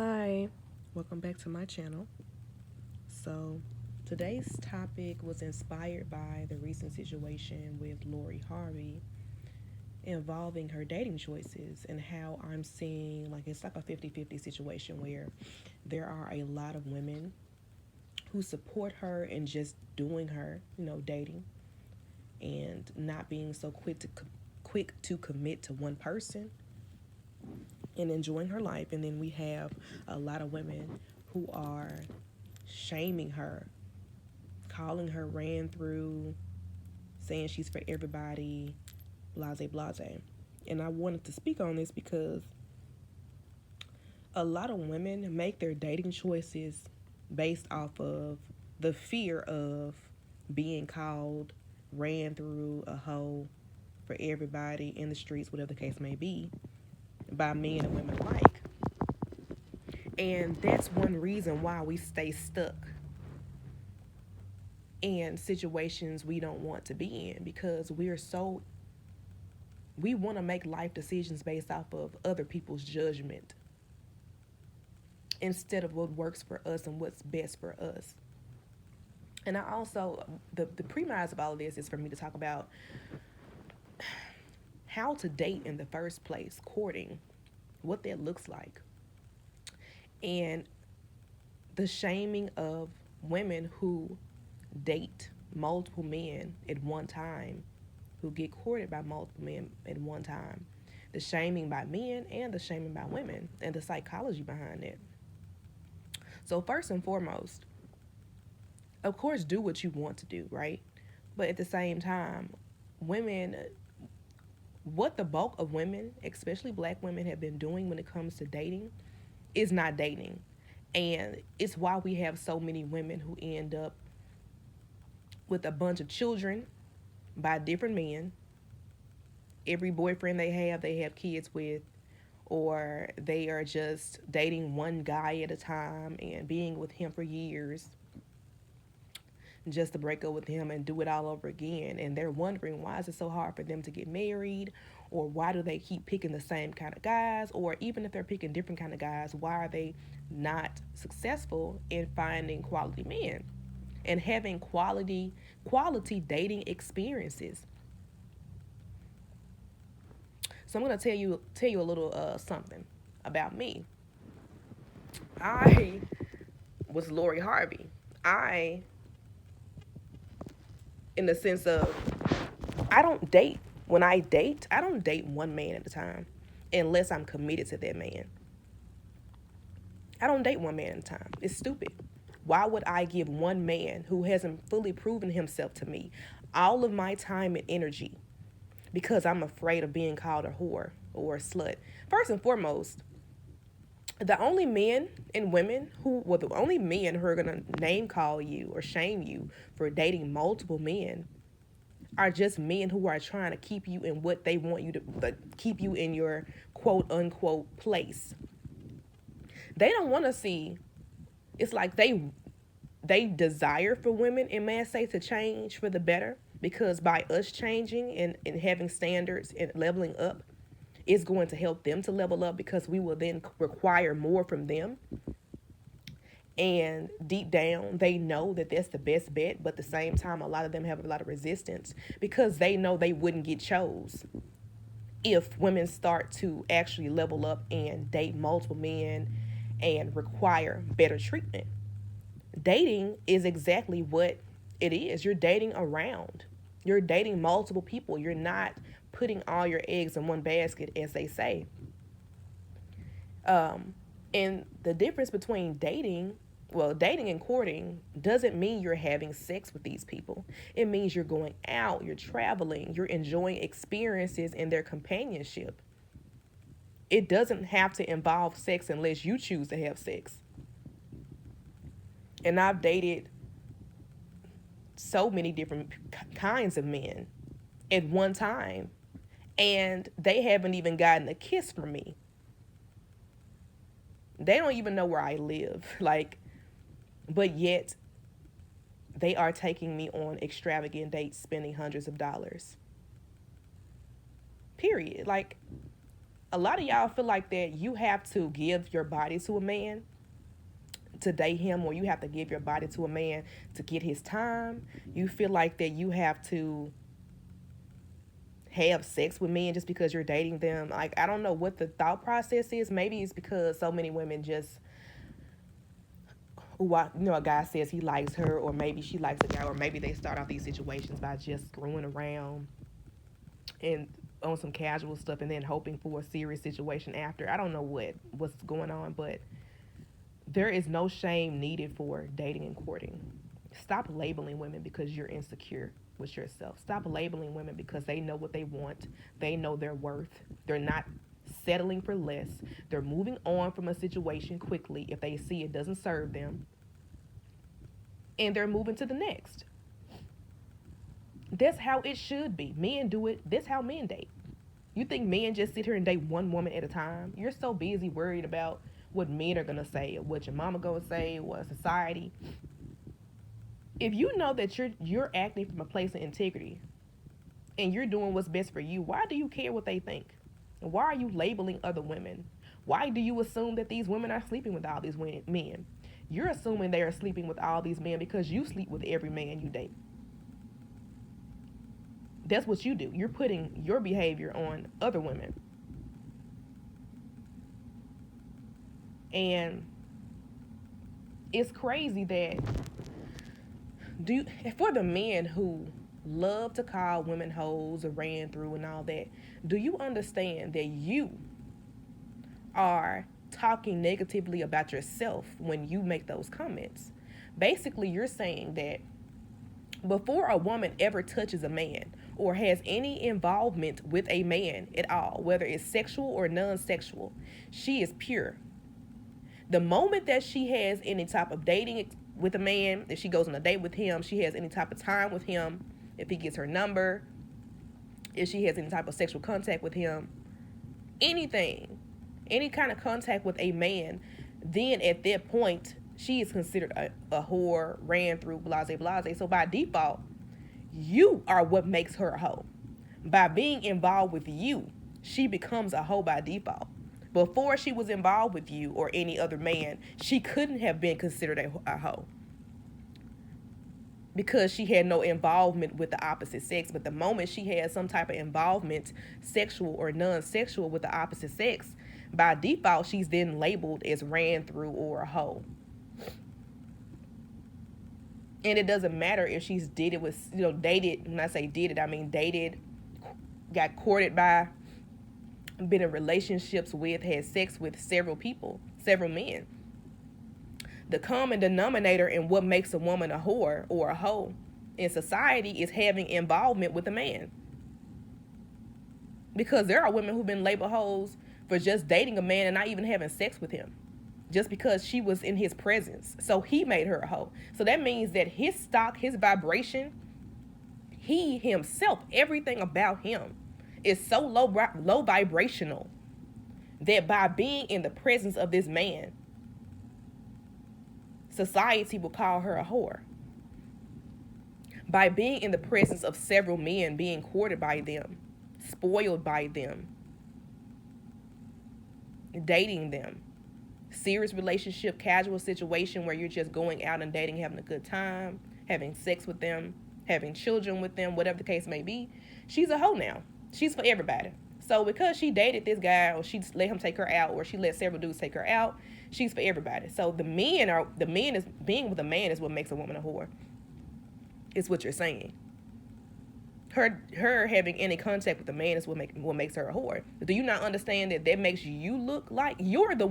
Hi, welcome back to my channel. So, today's topic was inspired by the recent situation with Lori Harvey involving her dating choices and how I'm seeing like it's like a 50-50 situation where there are a lot of women who support her and just doing her, dating and not being so quick to commit to one person and enjoying her life. And then we have a lot of women who are shaming her, calling her ran through, saying she's for everybody, blase blase. And I wanted to speak on this because a lot of women make their dating choices based off of the fear of being called ran through, a hoe, for everybody in the streets, whatever the case may be, by men and women alike. And that's one reason why we stay stuck in situations we don't want to be in, because we want to make life decisions based off of other people's judgment instead of what works for us and what's best for us. And I also, the premise of all of this is for me to talk about how to date in the first place, courting, what that looks like, and the shaming of women who date multiple men at one time, who get courted by multiple men at one time, the shaming by men and the shaming by women, and the psychology behind it. So, first and foremost, of course, do what you want to do, right? But at the same time, women, what the bulk of women, especially black women, have been doing when it comes to dating is not dating. And it's why we have so many women who end up with a bunch of children by different men. Every boyfriend they have kids with, or they are just dating one guy at a time and being with him for years just to break up with him and do it all over again. And they're wondering, why is it so hard for them to get married? Or why do they keep picking the same kind of guys? Or even if they're picking different kind of guys, why are they not successful in finding quality men and having quality dating experiences? So I'm gonna tell you a little something about me. I was Lori Harvey. I, in the sense of, I don't date. When I date, I don't date one man at a time unless I'm committed to that man. I don't date one man at a time. It's stupid. Why would I give one man who hasn't fully proven himself to me all of my time and energy because I'm afraid of being called a whore or a slut? First and foremost, the only men and women the only men who are going to name call you or shame you for dating multiple men are just men who are trying to keep you in what they want you to, keep you in your quote unquote place. They don't want to see, it's like they desire for women, and may I say, to change for the better, because by us changing and having standards and leveling up, it's going to help them to level up, because we will then require more from them. And deep down, they know that that's the best bet, but at the same time, a lot of them have a lot of resistance because they know they wouldn't get chose if women start to actually level up and date multiple men and require better treatment. Dating is exactly what it is. You're dating around. You're dating multiple people. You're not putting all your eggs in one basket, as they say. And the difference between dating and courting doesn't mean you're having sex with these people. It means you're going out, you're traveling, you're enjoying experiences in their companionship. It doesn't have to involve sex unless you choose to have sex. And I've dated so many different kinds of men at one time, and they haven't even gotten a kiss from me. They don't even know where I live. But yet they are taking me on extravagant dates, spending hundreds of dollars. Period. A lot of y'all feel like that you have to give your body to a man to date him, or you have to give your body to a man to get his time. You feel like that you have to have sex with men just because you're dating them. Like, I don't know what the thought process is. Maybe it's because so many women just, a guy says he likes her, or maybe she likes a guy, or maybe they start off these situations by just screwing around and on some casual stuff, and then hoping for a serious situation after. I don't know what's going on, but there is no shame needed for dating and courting. Stop labeling women because you're insecure with yourself. Stop labeling women because they know what they want. They know their worth. They're not settling for less. They're moving on from a situation quickly if they see it doesn't serve them. And they're moving to the next. That's how it should be. Men do it. That's how men date. You think men just sit here and date one woman at a time? You're so busy worried about what men are going to say, or what your mama going to say, or what society. If you know that you're acting from a place of integrity and you're doing what's best for you, why do you care what they think? Why are you labeling other women? Why do you assume that these women are sleeping with all these men? You're assuming they are sleeping with all these men because you sleep with every man you date. That's what you do. You're putting your behavior on other women. And it's crazy that for the men who love to call women hoes or ran through and all that, do you understand that you are talking negatively about yourself when you make those comments? Basically, you're saying that before a woman ever touches a man or has any involvement with a man at all, whether it's sexual or non-sexual, she is pure. The moment that she has any type of dating with a man, if she goes on a date with him, she has any type of time with him, if he gets her number, if she has any type of sexual contact with him, anything, any kind of contact with a man, then at that point, she is considered a whore, ran through, blase, blase. So by default, you are what makes her a hoe. By being involved with you, she becomes a hoe by default. Before she was involved with you or any other man, she couldn't have been considered a hoe because she had no involvement with the opposite sex. But the moment she had some type of involvement, sexual or non-sexual, with the opposite sex, by default, she's then labeled as ran through or a hoe. And it doesn't matter if she's dated, when I say dated, I mean dated, got courted by, been in relationships with, had sex with several people, several men. The common denominator in what makes a woman a whore or a hoe in society is having involvement with a man. Because there are women who've been labeled hoes for just dating a man and not even having sex with him, just because she was in his presence. So he made her a hoe. So that means that his stock, his vibration, he himself, everything about him is so low vibrational that by being in the presence of this man, society will call her a whore. By being in the presence of several men, being courted by them, spoiled by them, dating them, serious relationship, casual situation where you're just going out and dating, having a good time, having sex with them, having children with them, whatever the case may be, she's a hoe now. She's for everybody. So because she dated this guy, or she let him take her out, or she let several dudes take her out, she's for everybody. So the men is being with a man is what makes a woman a whore. It's what you're saying. Her having any contact with a man is what makes her a whore. Do you not understand that makes you look like you're the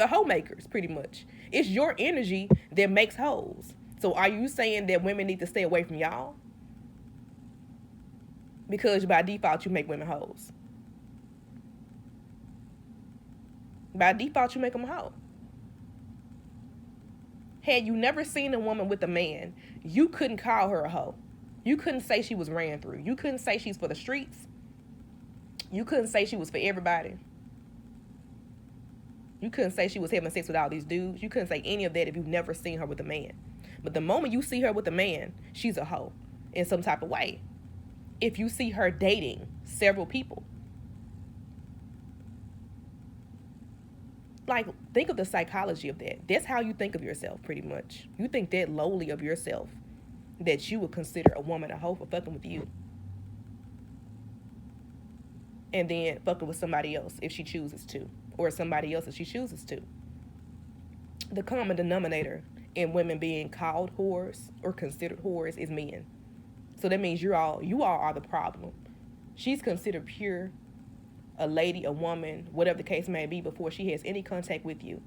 hoe makers, pretty much. It's your energy that makes hoes. So are you saying that women need to stay away from y'all? Because by default, you make women hoes. By default, you make them a hoe. Had you never seen a woman with a man, you couldn't call her a hoe. You couldn't say she was ran through. You couldn't say she's for the streets. You couldn't say she was for everybody. You couldn't say she was having sex with all these dudes. You couldn't say any of that if you've never seen her with a man. But the moment you see her with a man, she's a hoe in some type of way. If you see her dating several people, Like, think of the psychology of that. That's how you think of yourself, pretty much. You think that lowly of yourself, that you would consider a woman a hoe for fucking with you, and then fucking with somebody else if she chooses to, or somebody else if she chooses to. The common denominator in women being called whores or considered whores is men. So that means you all are the problem. She's considered pure, a lady, a woman, whatever the case may be, before she has any contact with you.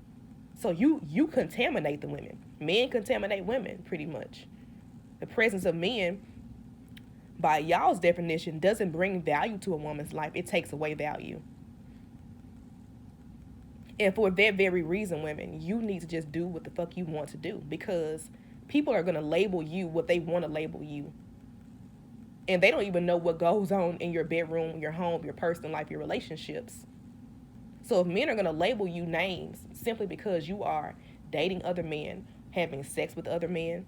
So you contaminate the women. Men contaminate women, pretty much. The presence of men, by y'all's definition, doesn't bring value to a woman's life. It takes away value. And for that very reason, women, you need to just do what the fuck you want to do, because people are going to label you what they want to label you. And they don't even know what goes on in your bedroom, your home, your personal life, your relationships. So if men are going to label you names simply because you are dating other men, having sex with other men,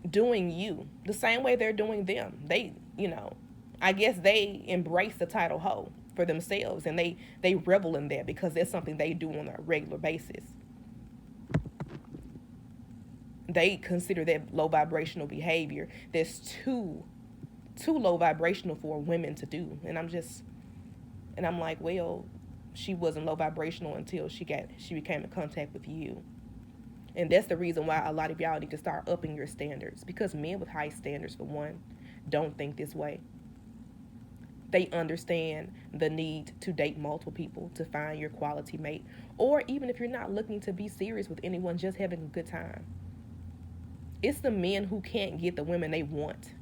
doing you the same way they're doing them, I guess they embrace the title hoe for themselves, and they revel in that because that's something they do on a regular basis. They consider that low vibrational behavior that's too low vibrational for women to do. And I'm like, well, she wasn't low vibrational until she became in contact with you. And that's the reason why a lot of y'all need to start upping your standards, because men with high standards, for one, don't think this way. They understand the need to date multiple people to find your quality mate, or even if you're not looking to be serious with anyone, just having a good time. It's the men who can't get the women they want,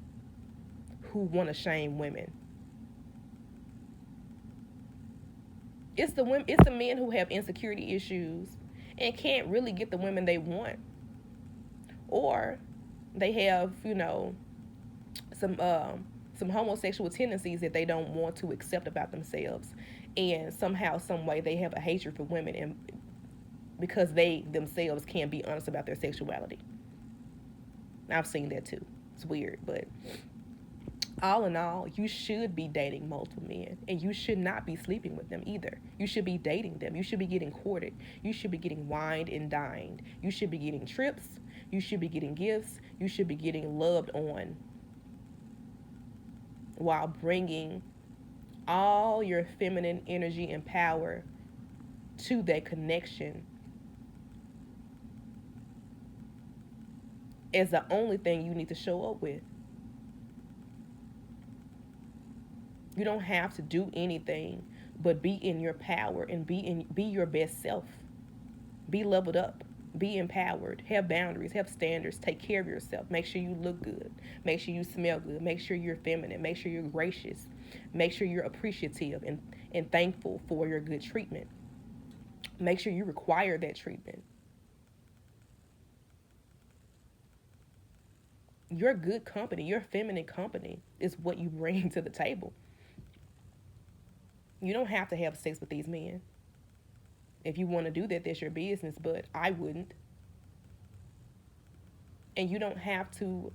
who want to shame women. It's the men who have insecurity issues and can't really get the women they want, or they have some homosexual tendencies that they don't want to accept about themselves, and somehow, some way, they have a hatred for women, and because they themselves can't be honest about their sexuality. I've seen that too. It's weird, but all in all, you should be dating multiple men, and you should not be sleeping with them either. You should be dating them. You should be getting courted. You should be getting wined and dined. You should be getting trips. You should be getting gifts. You should be getting loved on, while bringing all your feminine energy and power to that connection as the only thing you need to show up with. You don't have to do anything but be in your power and be your best self. Be leveled up. Be empowered. Have boundaries. Have standards. Take care of yourself. Make sure you look good. Make sure you smell good. Make sure you're feminine. Make sure you're gracious. Make sure you're appreciative and thankful for your good treatment. Make sure you require that treatment. Your good company, your feminine company, is what you bring to the table. You don't have to have sex with these men. If you want to do that, that's your business, but I wouldn't. And you don't have to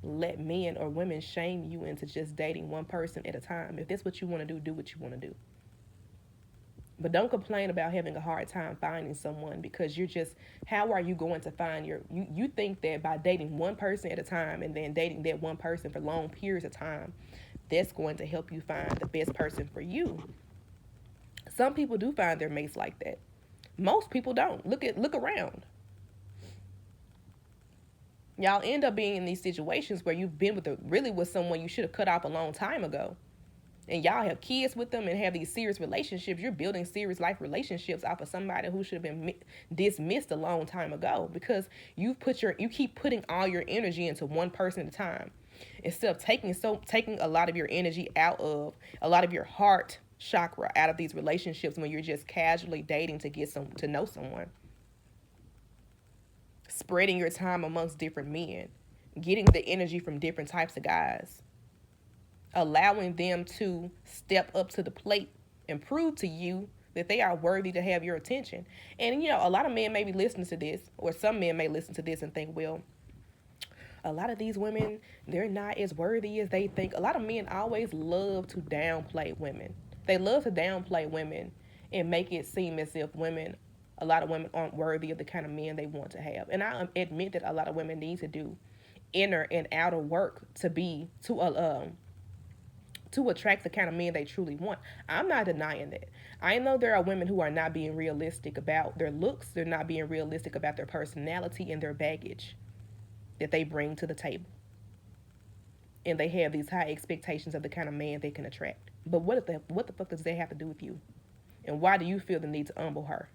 let men or women shame you into just dating one person at a time. If that's what you want to do what you want to do. But don't complain about having a hard time finding someone, because how are you going to find you think that by dating one person at a time and then dating that one person for long periods of time, that's going to help you find the best person for you. Some people do find their mates like that. Most people don't. Look around. Y'all end up being in these situations where you've been with someone you should have cut off a long time ago. And y'all have kids with them and have these serious relationships. You're building serious life relationships off of somebody who should have been dismissed a long time ago, because you keep putting all your energy into one person at a time, instead of taking a lot of your energy out of a lot of your heart chakra out of these relationships when you're just casually dating to know someone. Spreading your time amongst different men, getting the energy from different types of guys, allowing them to step up to the plate and prove to you that they are worthy to have your attention. And, a lot of men may be listening to this, or some men may listen to this and think, well, a lot of these women, they're not as worthy as they think. A lot of men always love to downplay women. They love to downplay women and make it seem as if a lot of women aren't worthy of the kind of men they want to have. And I admit that a lot of women need to do inner and outer work to attract the kind of men they truly want. I'm not denying that. I know there are women who are not being realistic about their looks. They're not being realistic about their personality and their baggage that they bring to the table. And they have these high expectations of the kind of man they can attract. But what the fuck does that have to do with you? And why do you feel the need to humble her?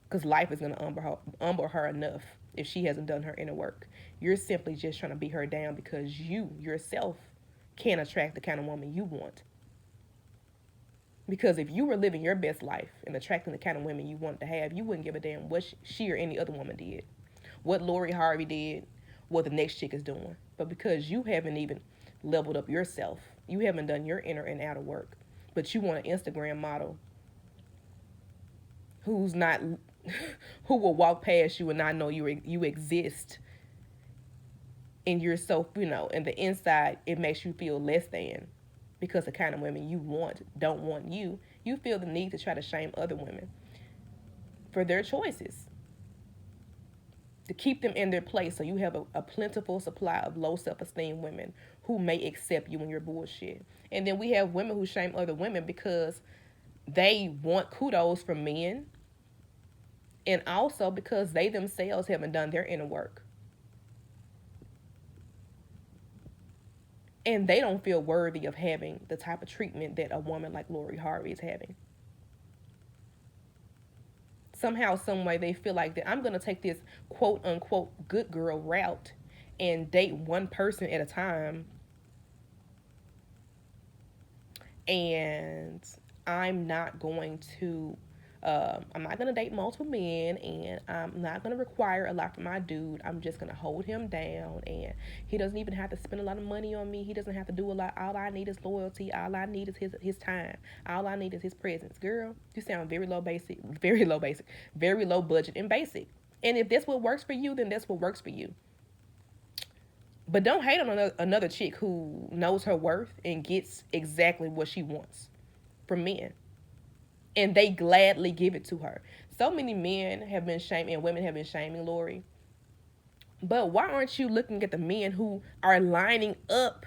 Because life is going to humble her enough if she hasn't done her inner work. You're simply just trying to beat her down because you yourself can't attract the kind of woman you want. Because if you were living your best life and attracting the kind of women you wanted to have, you wouldn't give a damn what she or any other woman did, what Lori Harvey did, what the next chick is doing. But because you haven't even leveled up yourself, you haven't done your inner and outer work, but you want an Instagram model who's not, who will walk past you and not know you exist, and you're so, in the inside, it makes you feel less than because the kind of women you want don't want you. You feel the need to try to shame other women for their choices, to keep them in their place so you have a plentiful supply of low self-esteem women who may accept you in your bullshit. And then we have women who shame other women because they want kudos from men, and also because they themselves haven't done their inner work. And they don't feel worthy of having the type of treatment that a woman like Lori Harvey is having. Somehow, some way, they feel like that I'm going to take this quote unquote good girl route and date one person at a time. And I'm not going to date multiple men, and I'm not going to require a lot from my dude. I'm just going to hold him down, and he doesn't even have to spend a lot of money on me. He doesn't have to do a lot. All I need is loyalty. All I need is his time. All I need is his presence. Girl, you sound very low budget and basic. And if that's what works for you, then that's what works for you. But don't hate on another chick who knows her worth and gets exactly what she wants from men. And they gladly give it to her. So many men have been shaming and women have been shaming Lori. But why aren't you looking at the men who are lining up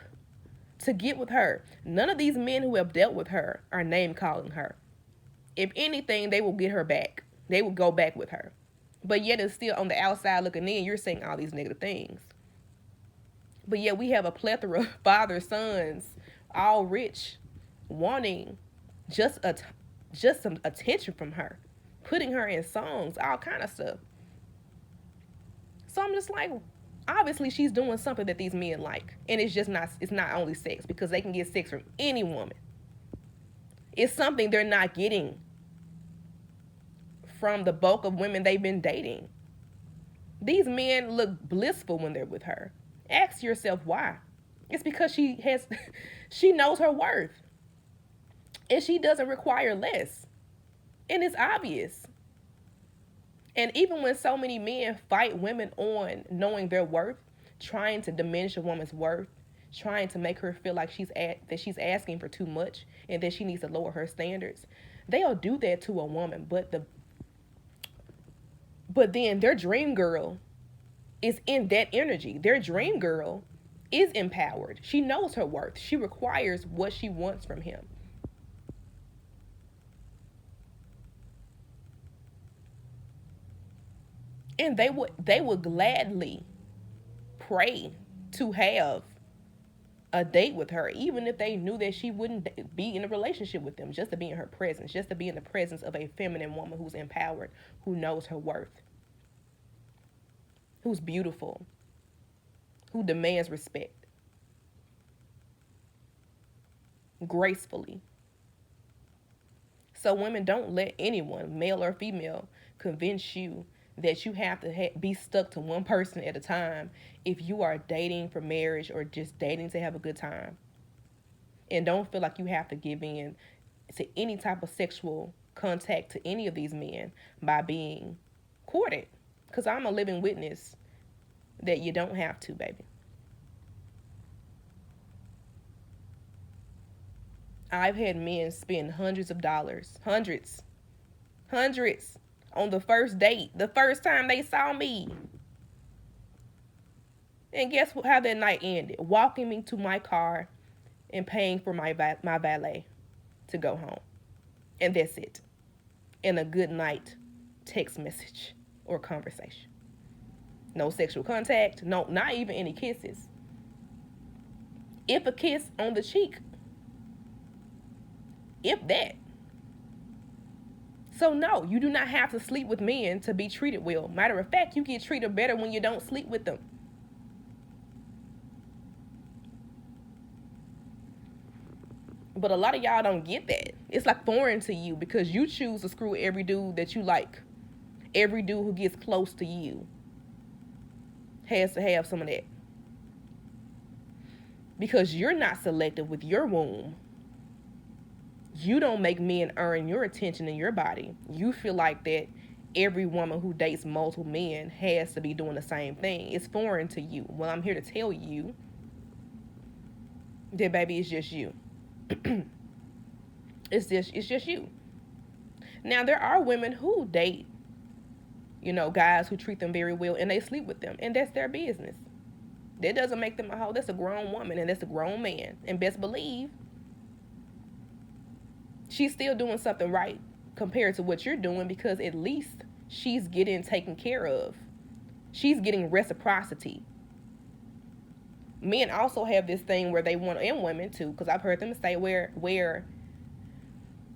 to get with her? None of these men who have dealt with her are name calling her. If anything, they will get her back. They will go back with her. But yet it's still on the outside looking in, you're saying all these negative things. But yet we have a plethora of fathers, sons, all rich, wanting just some attention from her, putting her in songs, all kind of stuff. So I'm just like, obviously she's doing something that these men like. And it's not only sex, because they can get sex from any woman. It's something they're not getting from the bulk of women they've been dating. These men look blissful when they're with her. Ask yourself why. It's because she knows her worth. And she doesn't require less. And it's obvious. And even when so many men fight women on knowing their worth, trying to diminish a woman's worth, trying to make her feel like that she's asking for too much and that she needs to lower her standards, they'll do that to a woman. But then their dream girl is in that energy. Their dream girl is empowered. She knows her worth. She requires what she wants from him. And they would gladly pray to have a date with her, even if they knew that she wouldn't be in a relationship with them, just to be in her presence, just to be in the presence of a feminine woman who's empowered, who knows her worth, who's beautiful, who demands respect gracefully. So women, don't let anyone, male or female, convince you that you have to be stuck to one person at a time if you are dating for marriage or just dating to have a good time. And don't feel like you have to give in to any type of sexual contact to any of these men by being courted. Because I'm a living witness that you don't have to, baby. I've had men spend hundreds of dollars, hundreds, Hundreds on the first date, the first time they saw me. And guess how that night ended? Walking me to my car and paying for my valet to go home. And that's it. And a good night text message or conversation. No sexual contact, no, not even any kisses. If a kiss on the cheek, if that. So no, you do not have to sleep with men to be treated well. Matter of fact, you get treated better when you don't sleep with them. But a lot of y'all don't get that. It's like foreign to you because you choose to screw every dude that you like. Every dude who gets close to you has to have some of that. Because you're not selective with your womb. You don't make men earn your attention in your body. You feel like that every woman who dates multiple men has to be doing the same thing. It's foreign to you. Well, I'm here to tell you that, baby, it's just you. It's just you. Now, there are women who date, guys who treat them very well and they sleep with them, and that's their business. That doesn't make them a hoe. That's a grown woman and that's a grown man. And best believe she's still doing something right compared to what you're doing, because at least she's getting taken care of. She's getting reciprocity. Men also have this thing where they want, and women too, because I've heard them say where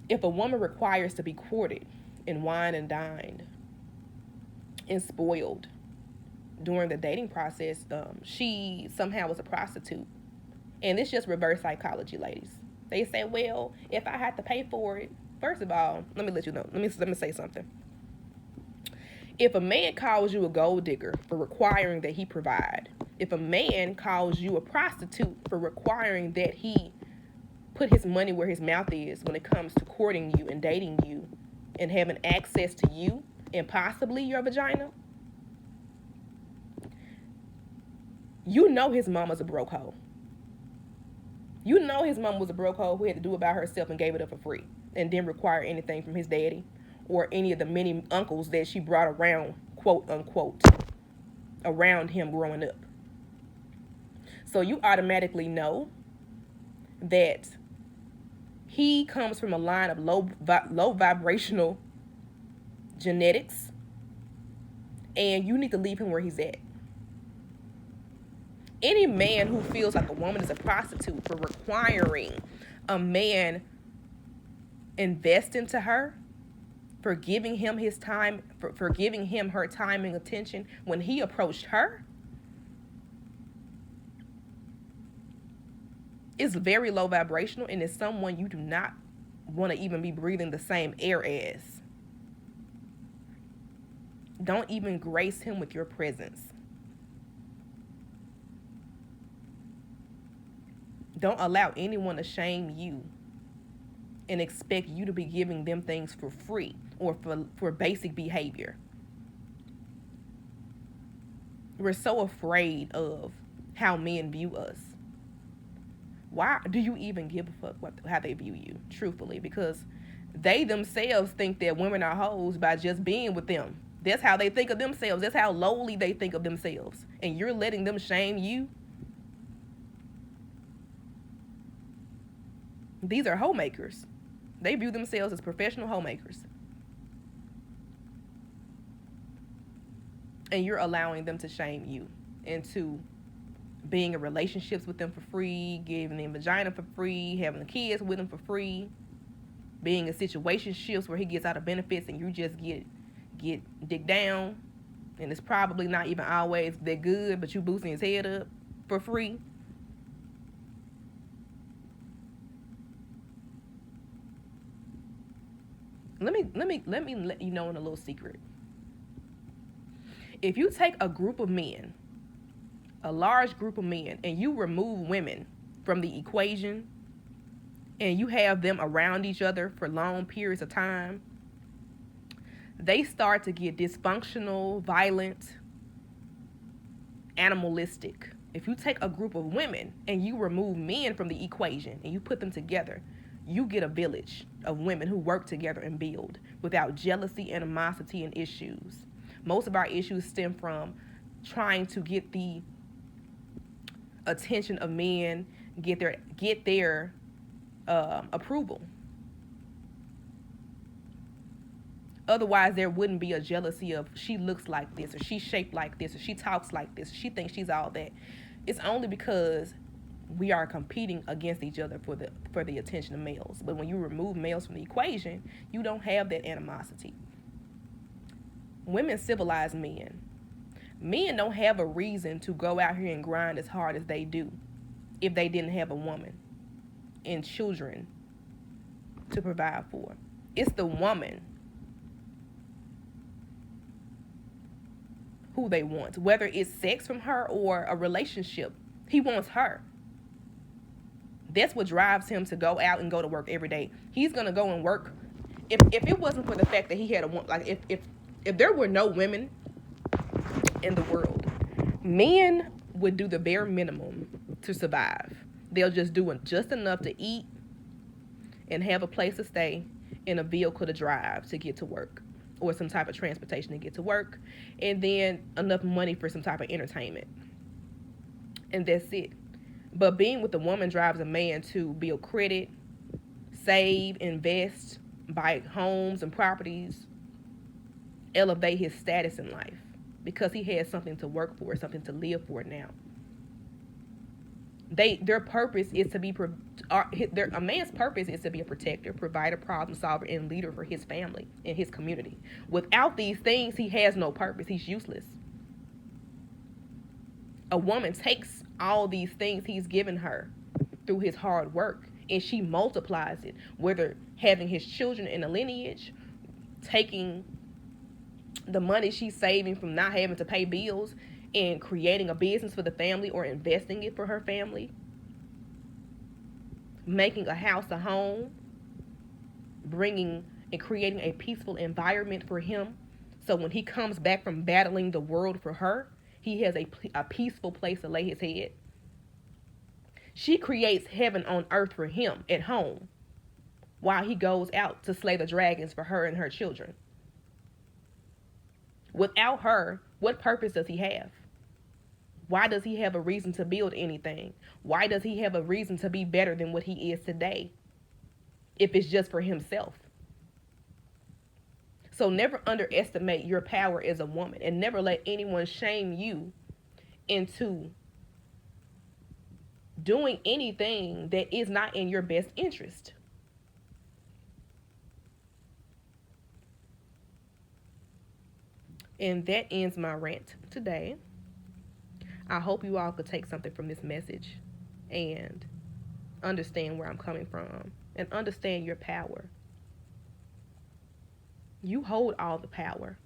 if a woman requires to be courted and wined and dined and spoiled during the dating process, she somehow was a prostitute. And it's just reverse psychology, ladies. They say, well, if I had to pay for it, first of all, let me let you know. Let me say something. If a man calls you a gold digger for requiring that he provide, if a man calls you a prostitute for requiring that he put his money where his mouth is when it comes to courting you and dating you and having access to you and possibly your vagina, you know his mama's a broke hoe. You know his mama was a broke hoe who had to do it by herself and gave it up for free and didn't require anything from his daddy or any of the many uncles that she brought around, quote unquote, around him growing up. So you automatically know that he comes from a line of low vibrational genetics, and you need to leave him where he's at. Any man who feels like a woman is a prostitute for requiring a man invest into her, for giving him his time, for giving him her time and attention when he approached her, is very low vibrational and is someone you do not want to even be breathing the same air as. Don't even grace him with your presence. Don't allow anyone to shame you and expect you to be giving them things for free or for basic behavior. We're so afraid of how men view us. Why do you even give a fuck how they view you, truthfully? Because they themselves think that women are hoes by just being with them. That's how they think of themselves. That's how lowly they think of themselves. And you're letting them shame you? These are homemakers. They view themselves as professional homemakers. And you're allowing them to shame you into being in relationships with them for free, giving them vagina for free, having the kids with them for free, being in situationships where he gets out of benefits and you just get dick down, and it's probably not even always that good, but you boosting his head up for free. Let me let you know in a little secret. If you take a group of men, a large group of men, and you remove women from the equation, and you have them around each other for long periods of time, they start to get dysfunctional, violent, animalistic. If you take a group of women and you remove men from the equation and you put them together, you get a village of women who work together and build. without jealousy, animosity, and issues. Most of our issues stem from trying to get the attention of men, get their approval. Otherwise, there wouldn't be a jealousy of she looks like this, or she's shaped like this, or she talks like this, or she thinks she's all that. It's only because we are competing against each other for the attention of males. But when you remove males from the equation, you don't have that animosity. Women civilize men. Men don't have a reason to go out here and grind as hard as they do if they didn't have a woman and children to provide for. It's the woman who they want, whether it's sex from her or a relationship. He wants her. That's what drives him to go out and go to work every day. He's gonna go and work. If it wasn't for the fact that he had a woman, like if there were no women in the world, men would do the bare minimum to survive. They'll just do just enough to eat and have a place to stay and a vehicle to drive to get to work, or some type of transportation to get to work, and then enough money for some type of entertainment. And that's it. But being with a woman drives a man to build credit, save, invest, buy homes and properties, elevate his status in life, because he has something to work for, something to live for now. Their purpose is to be a man's purpose is to be a protector, provider, problem solver, and leader for his family and his community. Without these things, he has no purpose. He's useless. A woman takes all these things he's given her through his hard work, and she multiplies it, whether having his children in a lineage, taking the money she's saving from not having to pay bills and creating a business for the family, or investing it for her family, making a house a home, bringing and creating a peaceful environment for him, so when he comes back from battling the world for her, he has a peaceful place to lay his head. She creates heaven on earth for him at home while he goes out to slay the dragons for her and her children. Without her, what purpose does he have? Why does he have a reason to build anything? Why does he have a reason to be better than what he is today if it's just for himself? So never underestimate your power as a woman, and never let anyone shame you into doing anything that is not in your best interest. And that ends my rant today. I hope you all could take something from this message and understand where I'm coming from and understand your power. You hold all the power.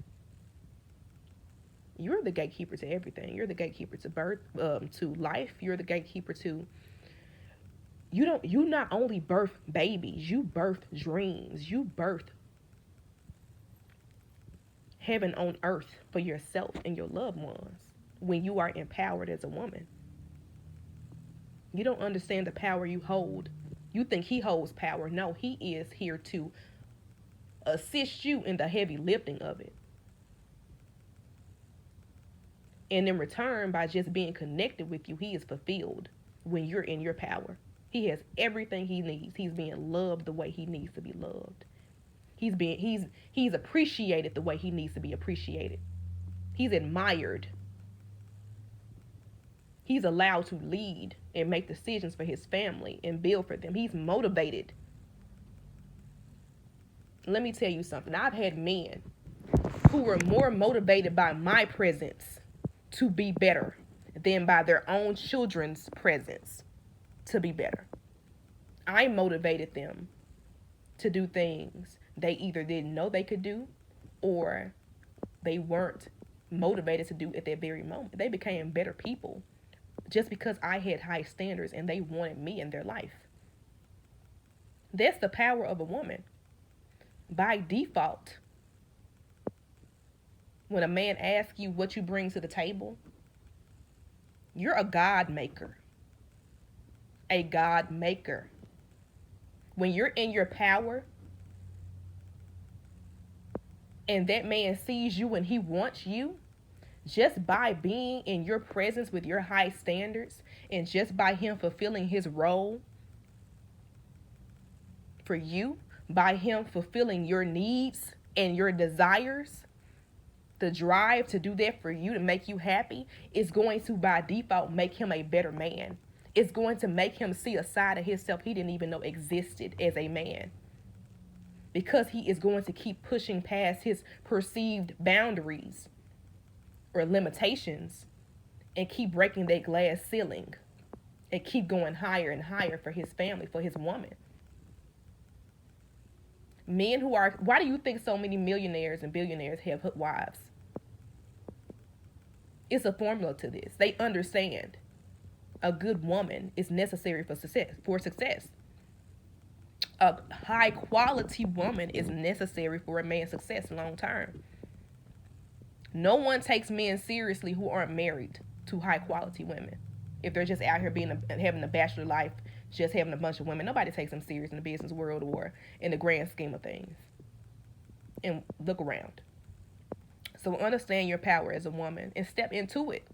You're the gatekeeper to everything. You're the gatekeeper to birth, to life. You're the gatekeeper to. You not only birth babies, you birth dreams. You birth heaven on earth for yourself and your loved ones when you are empowered as a woman. You don't understand the power you hold. You think he holds power. No, he is here to assist you in the heavy lifting of it. And in return, by just being connected with you, he is fulfilled when you're in your power. He has everything he needs. He's being loved the way he needs to be loved. He's appreciated the way he needs to be appreciated. He's admired. He's allowed to lead and make decisions for his family and build for them. He's motivated. Let me tell you something. I've had men who were more motivated by my presence to be better than by their own children's presence to be better. I motivated them to do things they either didn't know they could do, or they weren't motivated to do at that very moment. They became better people just because I had high standards and they wanted me in their life. That's the power of a woman. By default, when a man asks you what you bring to the table, you're a God maker. A God maker. When you're in your power, and that man sees you and he wants you, just by being in your presence with your high standards and just by him fulfilling his role for you, by him fulfilling your needs and your desires, the drive to do that for you to make you happy is going to by default make him a better man. It's going to make him see a side of himself he didn't even know existed as a man, because he is going to keep pushing past his perceived boundaries or limitations and keep breaking that glass ceiling and keep going higher and higher for his family, for his woman. Men who are, why do you think so many millionaires and billionaires have wives? It's a formula to this. They understand a good woman is necessary for success. A high quality woman is necessary for a man's success long term. No one takes men seriously who aren't married to high quality women. If they're just out here having a bachelor life, just having a bunch of women, nobody takes them serious in the business world or in the grand scheme of things. And look around. So understand your power as a woman and step into it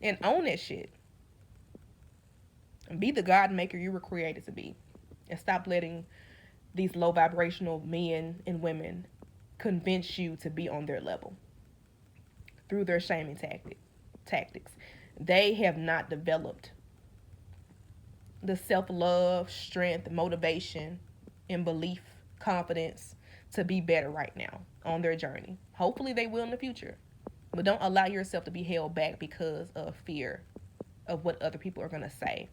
and own that shit. And be the God maker you were created to be. And stop letting these low vibrational men and women convince you to be on their level through their shaming tactics. They have not developed the self-love, strength, motivation, and belief, confidence to be better right now on their journey. Hopefully they will in the future. But don't allow yourself to be held back because of fear of what other people are going to say.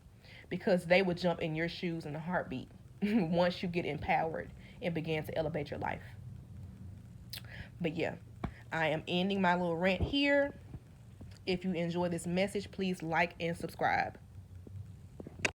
Because they would jump in your shoes in a heartbeat once you get empowered and begin to elevate your life. But yeah, I am ending my little rant here. If you enjoy this message, please like and subscribe.